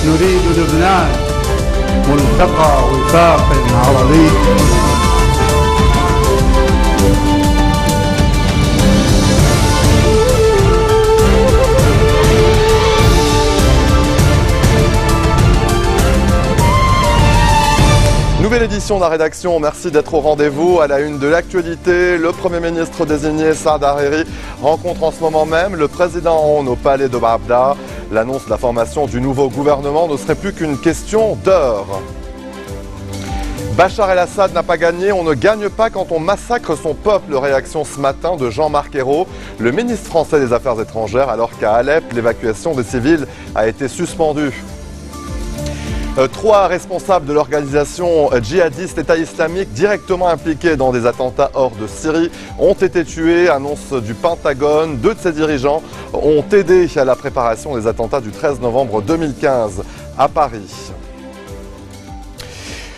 نريد لبنان ملتقى وفاق عربي. Nouvelle édition de la rédaction, merci d'être au rendez-vous. À la une de l'actualité, le Premier ministre désigné Saad Hariri rencontre en ce moment même le président Aoun au palais de Babda. L'annonce de la formation du nouveau gouvernement ne serait plus qu'une question d'heures. Bachar el-Assad n'a pas gagné, on ne gagne pas quand on massacre son peuple. Réaction ce matin de Jean-Marc Ayrault, le ministre français des Affaires étrangères, alors qu'à Alep, l'évacuation des civils a été suspendue. 3 responsables de l'organisation djihadiste État islamique directement impliqués dans des attentats hors de Syrie ont été tués, annonce du Pentagone. 2 de ses dirigeants ont aidé à la préparation des attentats du 13 novembre 2015 à Paris.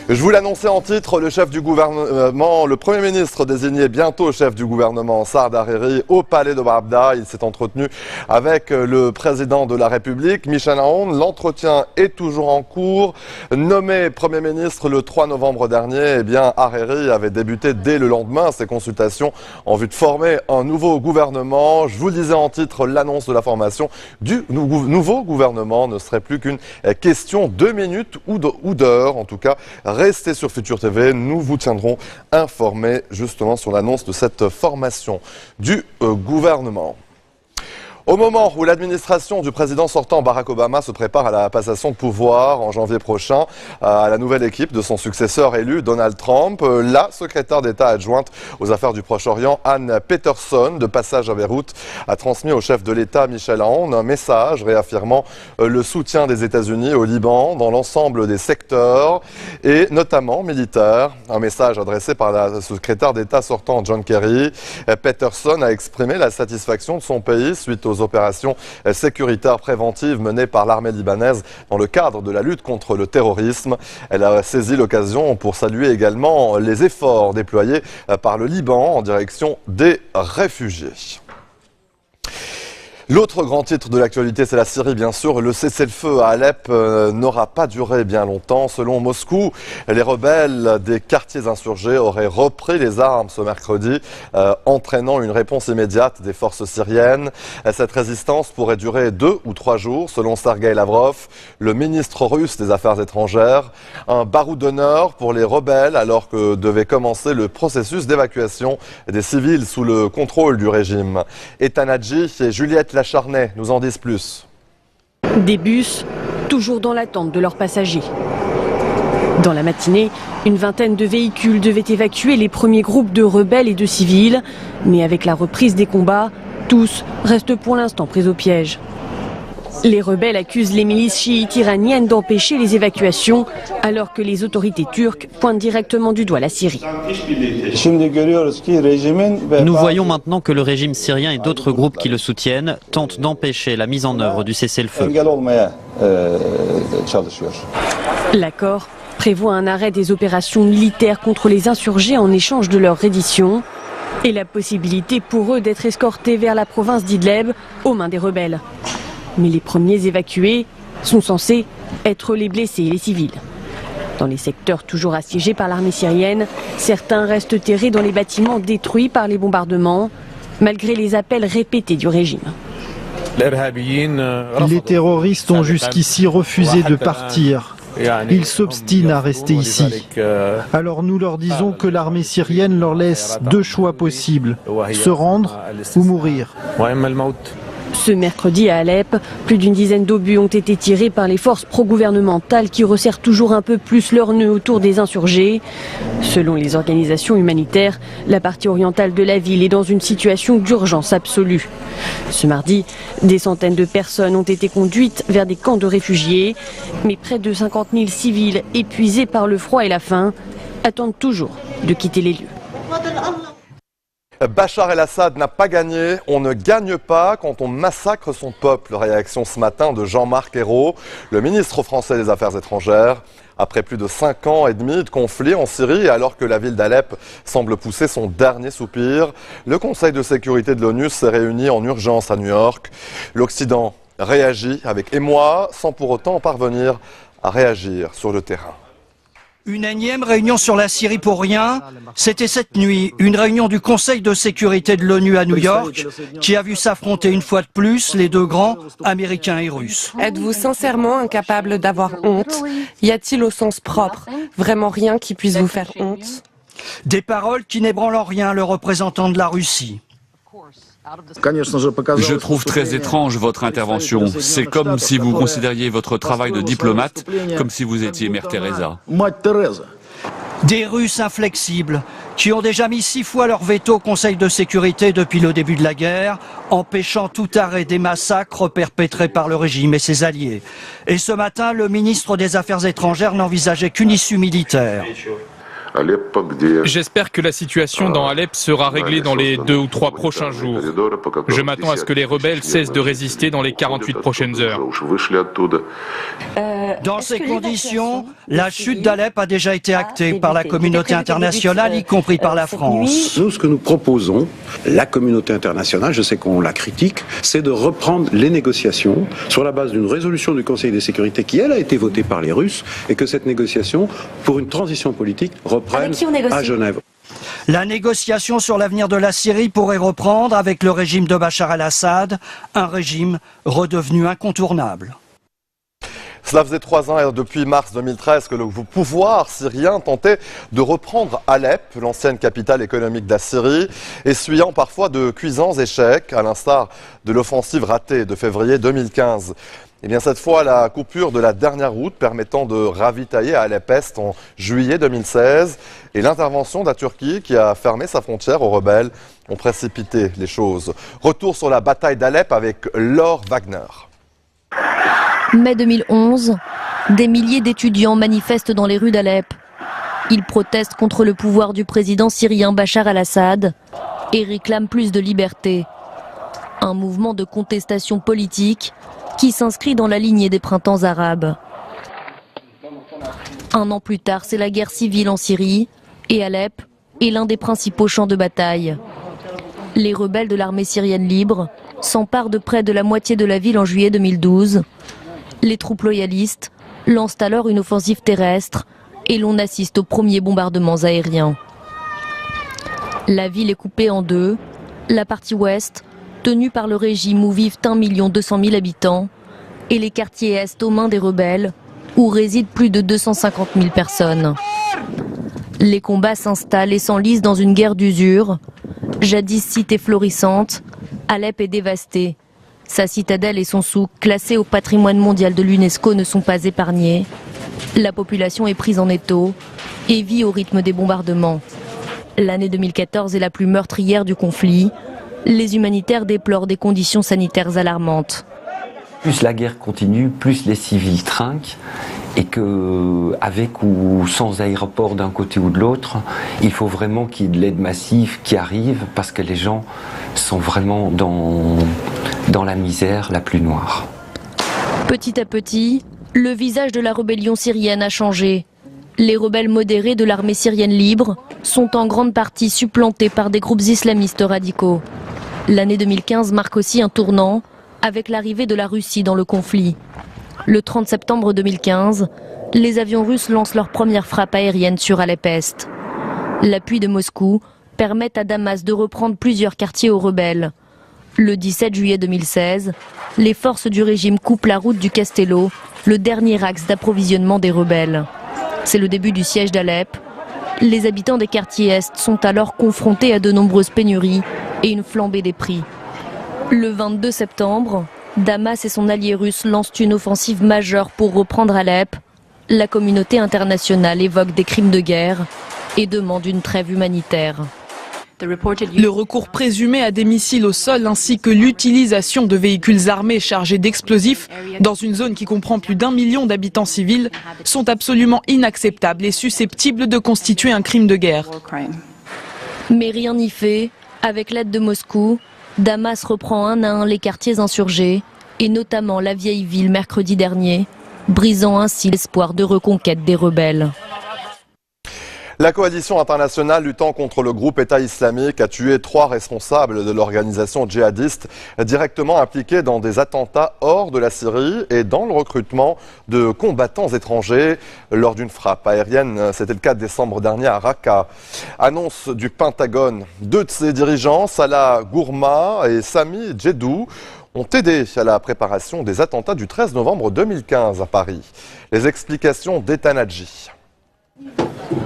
Je vous l'annonçais en titre, le chef du gouvernement, le Premier ministre désigné bientôt chef du gouvernement, Saad Hariri, au palais de Babda. Il s'est entretenu avec le président de la République, Michel Aoun. L'entretien est toujours en cours. Nommé Premier ministre le 3 novembre dernier, Hariri avait débuté dès le lendemain ses consultations en vue de former un nouveau gouvernement. Je vous le disais en titre, l'annonce de la formation du nouveau gouvernement ne serait plus qu'une question de minutes ou d'heures, en tout cas. Restez sur Futur TV, nous vous tiendrons informés justement sur l'annonce de cette formation du gouvernement. Au moment où l'administration du président sortant Barack Obama se prépare à la passation de pouvoir en janvier prochain à la nouvelle équipe de son successeur élu Donald Trump, la secrétaire d'État adjointe aux affaires du Proche-Orient Anne Peterson, de passage à Beyrouth, a transmis au chef de l'État Michel Aoun un message réaffirmant le soutien des États-Unis au Liban dans l'ensemble des secteurs et notamment militaires. Un message adressé par la secrétaire d'État sortant John Kerry. Peterson a exprimé la satisfaction de son pays suite aux opérations sécuritaires préventives menées par l'armée libanaise dans le cadre de la lutte contre le terrorisme. Elle a saisi l'occasion pour saluer également les efforts déployés par le Liban en direction des réfugiés. L'autre grand titre de l'actualité, c'est la Syrie, bien sûr. Le cessez-le-feu à Alep n'aura pas duré bien longtemps. Selon Moscou, les rebelles des quartiers insurgés auraient repris les armes ce mercredi, entraînant une réponse immédiate des forces syriennes. Cette résistance pourrait durer 2 ou 3 jours, selon Sergueï Lavrov, le ministre russe des Affaires étrangères. Un baroud d'honneur pour les rebelles, alors que devait commencer le processus d'évacuation des civils sous le contrôle du régime. Ethan Hadji et Juliette Lacharnay nous en disent plus. Des bus, toujours dans l'attente de leurs passagers. Dans la matinée, une vingtaine de véhicules devaient évacuer les premiers groupes de rebelles et de civils. Mais avec la reprise des combats, tous restent pour l'instant pris au piège. Les rebelles accusent les milices chiites iraniennes d'empêcher les évacuations, alors que les autorités turques pointent directement du doigt la Syrie. Nous voyons maintenant que le régime syrien et d'autres groupes qui le soutiennent tentent d'empêcher la mise en œuvre du cessez-le-feu. L'accord prévoit un arrêt des opérations militaires contre les insurgés en échange de leur reddition et la possibilité pour eux d'être escortés vers la province d'Idleb aux mains des rebelles. Mais les premiers évacués sont censés être les blessés et les civils. Dans les secteurs toujours assiégés par l'armée syrienne, certains restent terrés dans les bâtiments détruits par les bombardements, malgré les appels répétés du régime. Les terroristes ont jusqu'ici refusé de partir. Ils s'obstinent à rester ici. Alors nous leur disons que l'armée syrienne leur laisse 2 choix possibles, se rendre ou mourir. Ce mercredi à Alep, plus d'une dizaine d'obus ont été tirés par les forces pro-gouvernementales qui resserrent toujours un peu plus leur nœud autour des insurgés. Selon les organisations humanitaires, la partie orientale de la ville est dans une situation d'urgence absolue. Ce mardi, des centaines de personnes ont été conduites vers des camps de réfugiés, mais près de 50 000 civils épuisés par le froid et la faim attendent toujours de quitter les lieux. Bachar el-Assad n'a pas gagné, on ne gagne pas quand on massacre son peuple. Réaction ce matin de Jean-Marc Ayrault, le ministre français des Affaires étrangères. Après plus de 5 ans et demi de conflit en Syrie et alors que la ville d'Alep semble pousser son dernier soupir, le Conseil de sécurité de l'ONU s'est réuni en urgence à New York. L'Occident réagit avec émoi sans pour autant parvenir à réagir sur le terrain. Une énième réunion sur la Syrie pour rien, c'était cette nuit, une réunion du Conseil de sécurité de l'ONU à New York, qui a vu s'affronter une fois de plus les deux grands, américains et russes. Êtes-vous sincèrement incapable d'avoir honte? Y a-t-il au sens propre vraiment rien qui puisse vous faire honte? Des paroles qui n'ébranlent en rien le représentant de la Russie. Je trouve très étrange votre intervention. C'est comme si vous considériez votre travail de diplomate comme si vous étiez Mère Teresa. Des Russes inflexibles qui ont déjà mis 6 fois leur veto au Conseil de sécurité depuis le début de la guerre, empêchant tout arrêt des massacres perpétrés par le régime et ses alliés. Et ce matin, le ministre des Affaires étrangères n'envisageait qu'une issue militaire. J'espère que la situation dans Alep sera réglée dans les 2 ou 3 prochains jours. Je m'attends à ce que les rebelles cessent de résister dans les 48 prochaines heures. Dans ces conditions, la chute d'Alep a déjà été actée par la communauté internationale, y compris par la France. Nous, ce que nous proposons, la communauté internationale, je sais qu'on la critique, c'est de reprendre les négociations sur la base d'une résolution du Conseil de sécurité qui, elle, a été votée par les Russes, et que cette négociation, pour une transition politique, reprenne à Genève. La négociation sur l'avenir de la Syrie pourrait reprendre avec le régime de Bachar el-Assad, un régime redevenu incontournable. Cela faisait 3 ans et depuis mars 2013 que le pouvoir syrien tentait de reprendre Alep, l'ancienne capitale économique d'Assyrie, essuyant parfois de cuisants échecs, à l'instar de l'offensive ratée de février 2015. Et bien cette fois, la coupure de la dernière route permettant de ravitailler à Alep-Est en juillet 2016 et l'intervention de la Turquie qui a fermé sa frontière aux rebelles ont précipité les choses. Retour sur la bataille d'Alep avec Laure Wagner. Mai 2011, des milliers d'étudiants manifestent dans les rues d'Alep. Ils protestent contre le pouvoir du président syrien Bachar el-Assad et réclament plus de liberté. Un mouvement de contestation politique qui s'inscrit dans la lignée des printemps arabes. 1 an plus tard, c'est la guerre civile en Syrie et Alep est l'un des principaux champs de bataille. Les rebelles de l'armée syrienne libre s'emparent de près de la moitié de la ville en juillet 2012. Les troupes loyalistes lancent alors une offensive terrestre et l'on assiste aux premiers bombardements aériens. La ville est coupée en deux. La partie ouest, tenue par le régime où vivent 1 200 000 habitants, et les quartiers est aux mains des rebelles, où résident plus de 250 000 personnes. Les combats s'installent et s'enlisent dans une guerre d'usure. Jadis cité florissante, Alep est dévastée. Sa citadelle et son souk, classés au patrimoine mondial de l'UNESCO, ne sont pas épargnés. La population est prise en étau et vit au rythme des bombardements. L'année 2014 est la plus meurtrière du conflit. Les humanitaires déplorent des conditions sanitaires alarmantes. Plus la guerre continue, plus les civils trinquent et que, avec ou sans aéroport d'un côté ou de l'autre, il faut vraiment qu'il y ait de l'aide massive qui arrive parce que les gens sont vraiment dans la misère la plus noire. Petit à petit, le visage de la rébellion syrienne a changé. Les rebelles modérés de l'armée syrienne libre sont en grande partie supplantés par des groupes islamistes radicaux. L'année 2015 marque aussi un tournant avec l'arrivée de la Russie dans le conflit. Le 30 septembre 2015, les avions russes lancent leur première frappe aérienne sur Alep-Est. L'appui de Moscou permet à Damas de reprendre plusieurs quartiers aux rebelles. Le 17 juillet 2016, les forces du régime coupent la route du Castello, le dernier axe d'approvisionnement des rebelles. C'est le début du siège d'Alep. Les habitants des quartiers Est sont alors confrontés à de nombreuses pénuries et une flambée des prix. Le 22 septembre, Damas et son allié russe lancent une offensive majeure pour reprendre Alep. La communauté internationale évoque des crimes de guerre et demande une trêve humanitaire. Le recours présumé à des missiles au sol ainsi que l'utilisation de véhicules armés chargés d'explosifs dans une zone qui comprend plus d'1 million d'habitants civils sont absolument inacceptables et susceptibles de constituer un crime de guerre. Mais rien n'y fait. Avec l'aide de Moscou, Damas reprend un à un les quartiers insurgés et notamment la vieille ville mercredi dernier, brisant ainsi l'espoir de reconquête des rebelles. La coalition internationale luttant contre le groupe État islamique a tué 3 responsables de l'organisation djihadiste directement impliqués dans des attentats hors de la Syrie et dans le recrutement de combattants étrangers lors d'une frappe aérienne. C'était le 4 décembre dernier à Raqqa. Annonce du Pentagone. 2 de ses dirigeants, Salah Gourma et Sami Djedou, ont aidé à la préparation des attentats du 13 novembre 2015 à Paris. Les explications d'Ethan Hadji.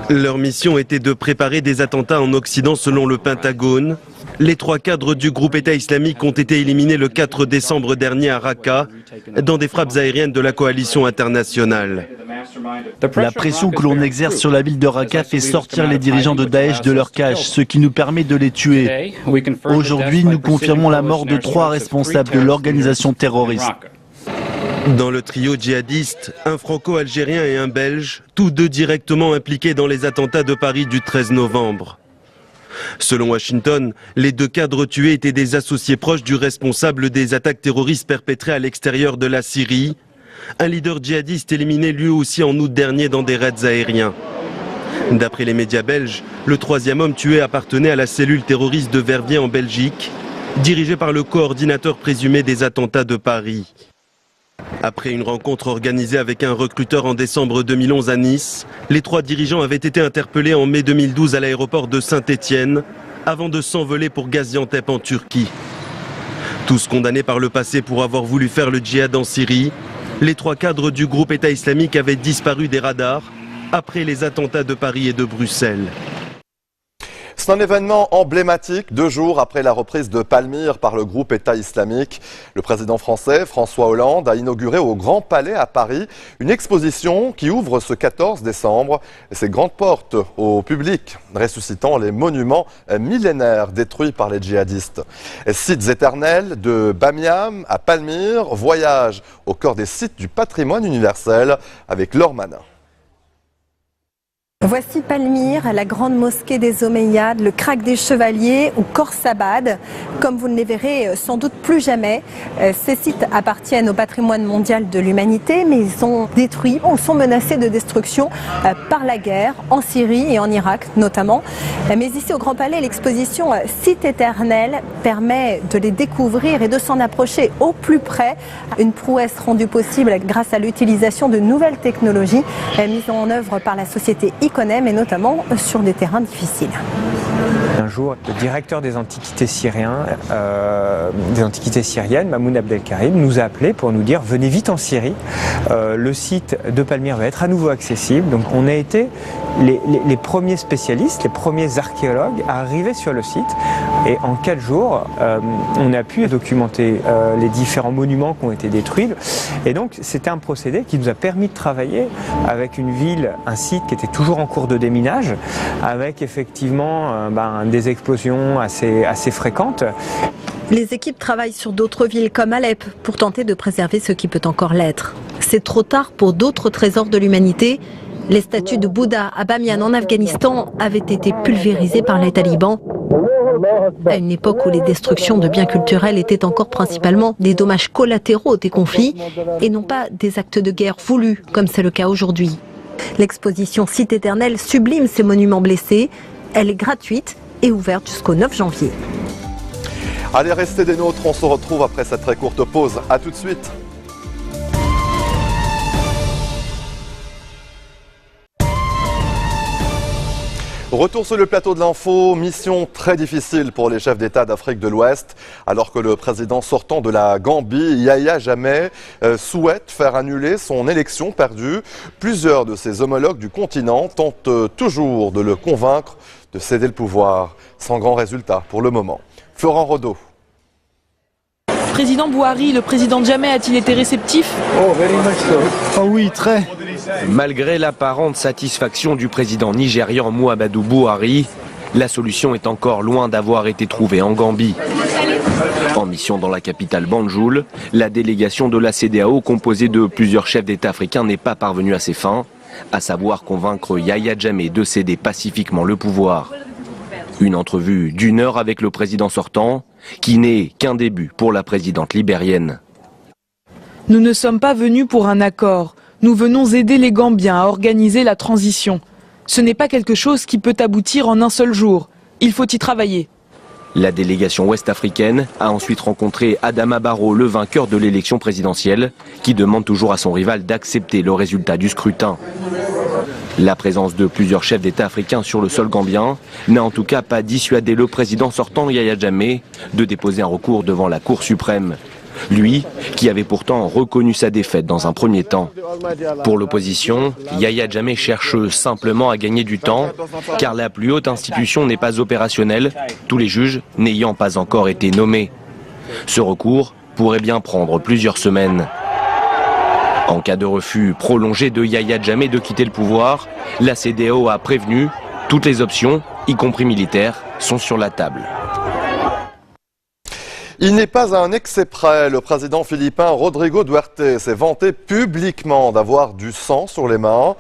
Leur mission était de préparer des attentats en Occident selon le Pentagone. Les 3 cadres du groupe État islamique ont été éliminés le 4 décembre dernier à Raqqa dans des frappes aériennes de la coalition internationale. La pression que l'on exerce sur la ville de Raqqa fait sortir les dirigeants de Daesh de leur cache, ce qui nous permet de les tuer. Aujourd'hui, nous confirmons la mort de 3 responsables de l'organisation terroriste. Dans le trio djihadiste, un franco-algérien et un belge, tous 2 directement impliqués dans les attentats de Paris du 13 novembre. Selon Washington, les 2 cadres tués étaient des associés proches du responsable des attaques terroristes perpétrées à l'extérieur de la Syrie, un leader djihadiste éliminé lui aussi en août dernier dans des raids aériens. D'après les médias belges, le 3e homme tué appartenait à la cellule terroriste de Verviers en Belgique, dirigée par le coordinateur présumé des attentats de Paris. Après une rencontre organisée avec un recruteur en décembre 2011 à Nice, les 3 dirigeants avaient été interpellés en mai 2012 à l'aéroport de Saint-Étienne, avant de s'envoler pour Gaziantep en Turquie. Tous condamnés par le passé pour avoir voulu faire le djihad en Syrie, les 3 cadres du groupe État islamique avaient disparu des radars après les attentats de Paris et de Bruxelles. C'est un événement emblématique 2 jours après la reprise de Palmyre par le groupe État islamique. Le président français, François Hollande, a inauguré au Grand Palais à Paris une exposition qui ouvre ce 14 décembre ses grandes portes au public, ressuscitant les monuments millénaires détruits par les djihadistes. Sites éternels de Bamiyan à Palmyre, voyage au cœur des sites du patrimoine universel avec Laure Manin. Voici Palmyre, la grande mosquée des Omeyyades, le krach des Chevaliers ou Khorsabad. Comme vous ne les verrez sans doute plus jamais, ces sites appartiennent au patrimoine mondial de l'humanité, mais ils sont détruits ou sont menacés de destruction par la guerre en Syrie et en Irak notamment. Mais ici au Grand Palais, l'exposition Sites éternels permet de les découvrir et de s'en approcher au plus près. Une prouesse rendue possible grâce à l'utilisation de nouvelles technologies mises en œuvre par la société Iconem et notamment sur des terrains difficiles. Un jour, le directeur des antiquités syriennes, Mamoun Abdelkarim, nous a appelés pour nous dire « Venez vite en Syrie, le site de Palmyre va être à nouveau accessible ». Donc on a été les premiers spécialistes, les premiers archéologues à arriver sur le site. Et en 4 jours, on a pu documenter les différents monuments qui ont été détruits. Et donc c'était un procédé qui nous a permis de travailler avec une ville, un site qui était toujours en cours de déminage, avec effectivement des explosions assez fréquentes. Les équipes travaillent sur d'autres villes comme Alep pour tenter de préserver ce qui peut encore l'être. C'est trop tard pour d'autres trésors de l'humanité. Les statues de Bouddha à Bamiyan en Afghanistan avaient été pulvérisées par les talibans. À une époque où les destructions de biens culturels étaient encore principalement des dommages collatéraux des conflits et non pas des actes de guerre voulus comme c'est le cas aujourd'hui. L'exposition Sites éternels sublime ces monuments blessés. Elle est gratuite et ouverte jusqu'au 9 janvier. Allez, restez des nôtres, on se retrouve après cette très courte pause. A tout de suite. Retour sur le plateau de l'info, mission très difficile pour les chefs d'État d'Afrique de l'Ouest, alors que le président sortant de la Gambie, Yahya Jammeh, souhaite faire annuler son élection perdue. Plusieurs de ses homologues du continent tentent toujours de le convaincre de céder le pouvoir, sans grand résultat pour le moment. Florent Rodeau. Président Bouhari, le président Jammeh a-t-il été réceptif? Oh oui, très. Malgré l'apparente satisfaction du président nigérian Muhammadu Buhari, la solution est encore loin d'avoir été trouvée en Gambie. En mission dans la capitale Banjul, la délégation de la CEDEAO composée de plusieurs chefs d'État africains n'est pas parvenue à ses fins, à savoir convaincre Yahya Jammeh de céder pacifiquement le pouvoir. Une entrevue d'1 heure avec le président sortant, qui n'est qu'un début pour la présidente libérienne. Nous ne sommes pas venus pour un accord. Nous venons aider les Gambiens à organiser la transition. Ce n'est pas quelque chose qui peut aboutir en un seul jour. Il faut y travailler. La délégation ouest-africaine a ensuite rencontré Adama Barrow, le vainqueur de l'élection présidentielle, qui demande toujours à son rival d'accepter le résultat du scrutin. La présence de plusieurs chefs d'État africains sur le sol gambien n'a en tout cas pas dissuadé le président sortant Yahya Jammeh de déposer un recours devant la Cour suprême. Lui, qui avait pourtant reconnu sa défaite dans un premier temps. Pour l'opposition, Yahya Jammeh cherche simplement à gagner du temps, car la plus haute institution n'est pas opérationnelle, tous les juges n'ayant pas encore été nommés. Ce recours pourrait bien prendre plusieurs semaines. En cas de refus prolongé de Yahya Jammeh de quitter le pouvoir, la CEDEAO a prévenu, toutes les options, y compris militaires, sont sur la table. Il n'est pas à un excès près. Le président philippin Rodrigo Duterte s'est vanté publiquement d'avoir du sang sur les mains.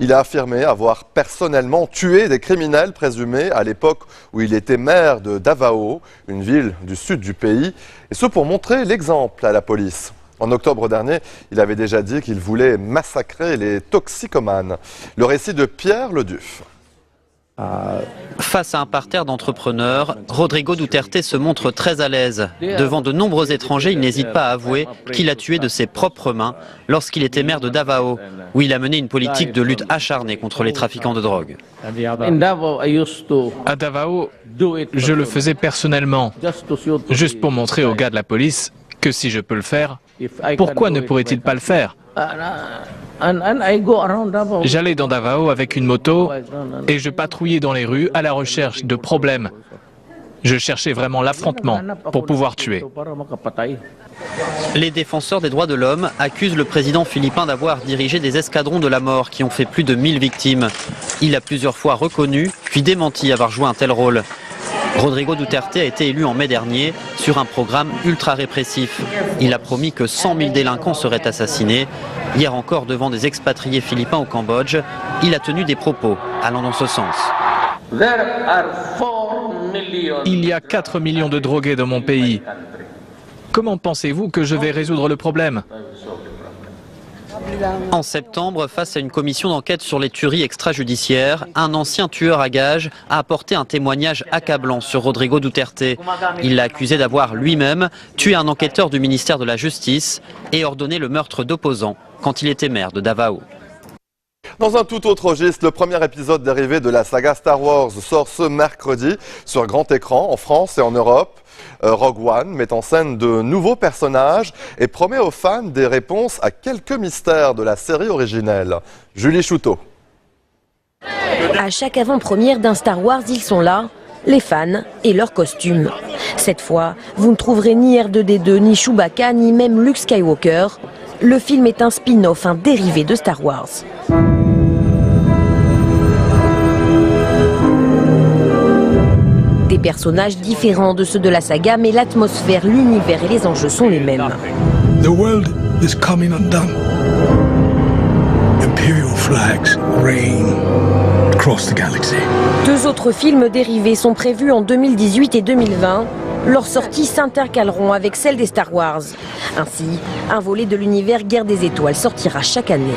Il a affirmé avoir personnellement tué des criminels présumés à l'époque où il était maire de Davao, une ville du sud du pays, et ce pour montrer l'exemple à la police. En octobre dernier, il avait déjà dit qu'il voulait massacrer les toxicomanes. Le récit de Pierre Leduf. Face à un parterre d'entrepreneurs, Rodrigo Duterte se montre très à l'aise. Devant de nombreux étrangers, il n'hésite pas à avouer qu'il a tué de ses propres mains lorsqu'il était maire de Davao, où il a mené une politique de lutte acharnée contre les trafiquants de drogue. À Davao, je le faisais personnellement, juste pour montrer aux gars de la police que si je peux le faire, pourquoi ne pourrait-il pas le faire ? J'allais dans Davao avec une moto et je patrouillais dans les rues à la recherche de problèmes. Je cherchais vraiment l'affrontement pour pouvoir tuer. Les défenseurs des droits de l'homme accusent le président philippin d'avoir dirigé des escadrons de la mort qui ont fait plus de 1000 victimes. Il a plusieurs fois reconnu, puis démenti avoir joué un tel rôle. Rodrigo Duterte a été élu en mai dernier sur un programme ultra répressif. Il a promis que 100 000 délinquants seraient assassinés. Hier encore, devant des expatriés philippins au Cambodge, il a tenu des propos allant dans ce sens. Il y a 4 millions de drogués dans mon pays. Comment pensez-vous que je vais résoudre le problème ? En septembre, face à une commission d'enquête sur les tueries extrajudiciaires, un ancien tueur à gages a apporté un témoignage accablant sur Rodrigo Duterte. Il l'a accusé d'avoir lui-même tué un enquêteur du ministère de la Justice et ordonné le meurtre d'opposants quand il était maire de Davao. Dans un tout autre registre, le premier épisode dérivé de la saga Star Wars sort ce mercredi sur grand écran en France et en Europe. Rogue One met en scène de nouveaux personnages et promet aux fans des réponses à quelques mystères de la série originelle. Julie Chouteau. À chaque avant-première d'un Star Wars, ils sont là, les fans et leurs costumes. Cette fois, vous ne trouverez ni R2-D2, ni Chewbacca, ni même Luke Skywalker. Le film est un spin-off, un dérivé de Star Wars. Des personnages différents de ceux de la saga, mais l'atmosphère, l'univers et les enjeux sont les mêmes. The world is coming undone. Imperial flags reign across the galaxy. 2 autres films dérivés sont prévus en 2018 et 2020. Leurs sorties s'intercaleront avec celles des Star Wars. Ainsi, un volet de l'univers Guerre des Étoiles sortira chaque année.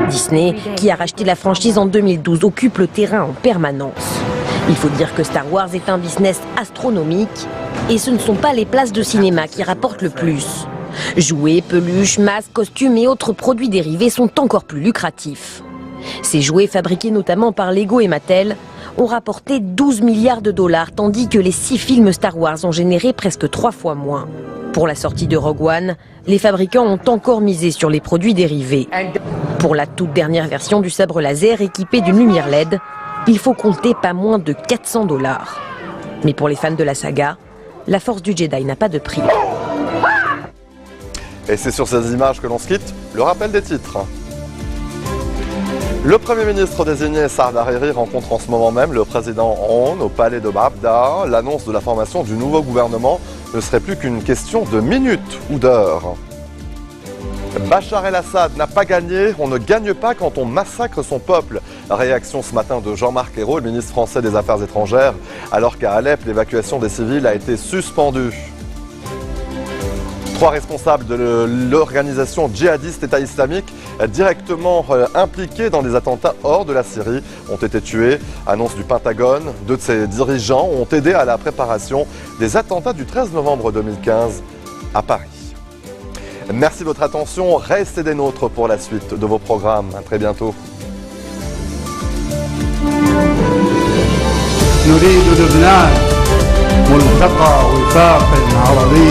Disney, qui a racheté la franchise en 2012, occupe le terrain en permanence. Il faut dire que Star Wars est un business astronomique et ce ne sont pas les places de cinéma qui rapportent le plus. Jouets, peluches, masques, costumes et autres produits dérivés sont encore plus lucratifs. Ces jouets, fabriqués notamment par Lego et Mattel, ont rapporté 12 milliards de dollars, tandis que les 6 films Star Wars ont généré presque 3 fois moins. Pour la sortie de Rogue One, les fabricants ont encore misé sur les produits dérivés. Pour la toute dernière version du sabre laser équipé d'une lumière LED, il faut compter pas moins de 400 $. Mais pour les fans de la saga, la force du Jedi n'a pas de prix. Et c'est sur ces images que l'on se quitte. Le rappel des titres. Le Premier ministre désigné Saad Hariri rencontre en ce moment même le président Aoun au palais de Babda. L'annonce de la formation du nouveau gouvernement ne serait plus qu'une question de minutes ou d'heures. Bachar el-Assad n'a pas gagné, on ne gagne pas quand on massacre son peuple. Réaction ce matin de Jean-Marc Ayrault, le ministre français des Affaires étrangères, alors qu'à Alep, l'évacuation des civils a été suspendue. 3 responsables de l'organisation djihadiste État islamique directement impliqués dans des attentats hors de la Syrie ont été tués. Annonce du Pentagone. 2 de ses dirigeants ont aidé à la préparation des attentats du 13 novembre 2015 à Paris. Merci de votre attention. Restez des nôtres pour la suite de vos programmes. À très bientôt. نريد لبنان ملتقى وفاق عربي